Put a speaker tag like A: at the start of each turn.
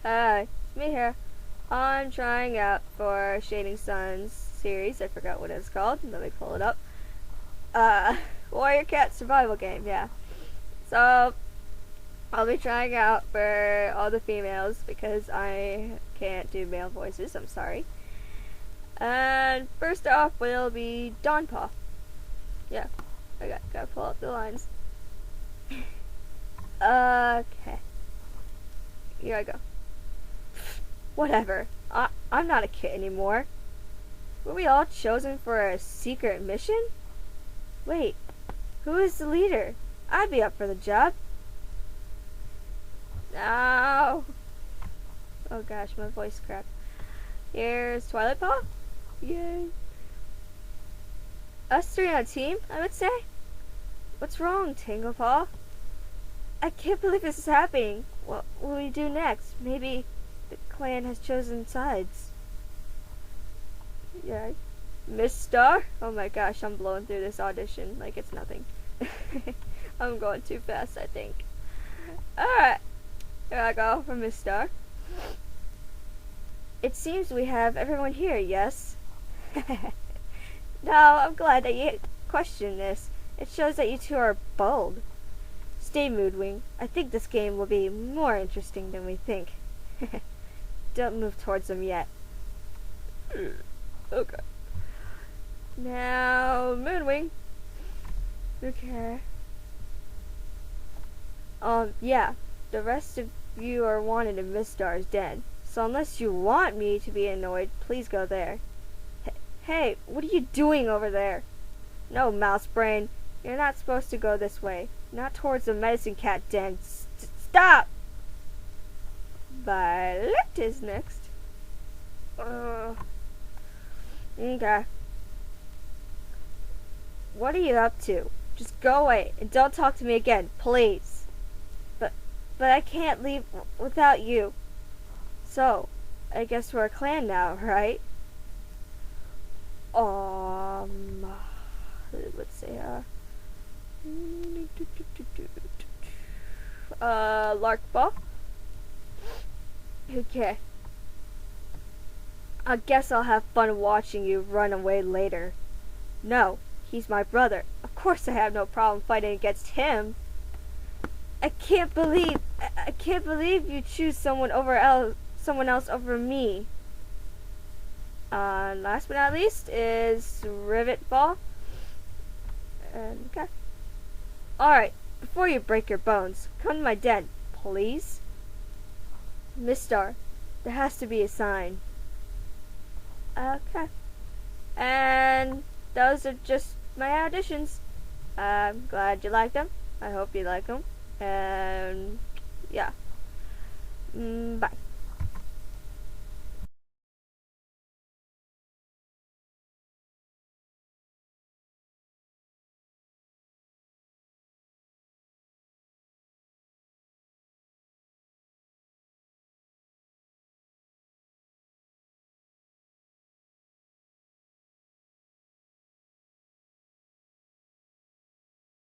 A: Hi, it's me here. I'm trying out for Shadingsuns series. I forgot what it's called. Let me pull it up. Warrior Cat survival game, yeah. So, I'll be trying out for all the females because I can't do male voices, I'm sorry. And first off will be Dawnpaw. Yeah, I gotta pull up the lines. Okay. Here I go. Whatever. I'm not a kid anymore. Were we all chosen for a secret mission? Wait, who is the leader? I'd be up for the job. No. Oh gosh, my voice cracked. Here's Twilight Paw. Yay. Us three on a team, I would say. What's wrong, Tanglepaw? I can't believe this is happening. What will we do next? Maybe the clan has chosen sides. Yeah. Miss Star? Oh my gosh, I'm blowing through this audition like it's nothing. I'm going too fast, I think. Alright. Here I go for Miss Star. It seems we have everyone here, yes? No, I'm glad that you questioned this. It shows that you two are bold. Stay, Moodwing. I think this game will be more interesting than we think. Don't move towards them yet. Okay. Now, Moonwing. Okay. Yeah. The rest of you are wanted in Miss Star's den. So unless you want me to be annoyed, please go there. Hey, what are you doing over there? No, Mouse Brain. You're not supposed to go this way. Not towards the medicine cat den. Stop! Violet is next. Okay. What are you up to? Just go away and don't talk to me again, please. But I can't leave without you. So, I guess we're a clan now, right? Let's see, Larkball? Okay. I guess I'll have fun watching you run away later. No, he's my brother. Of course I have no problem fighting against him. I can't believe you choose someone else over me. Last but not least is Rivetball. Okay. Alright, before you break your bones, come to my den, please. Miss Star, there has to be a sign. Okay. And those are just my auditions. I'm glad you liked them. I hope you like them. And yeah. Bye.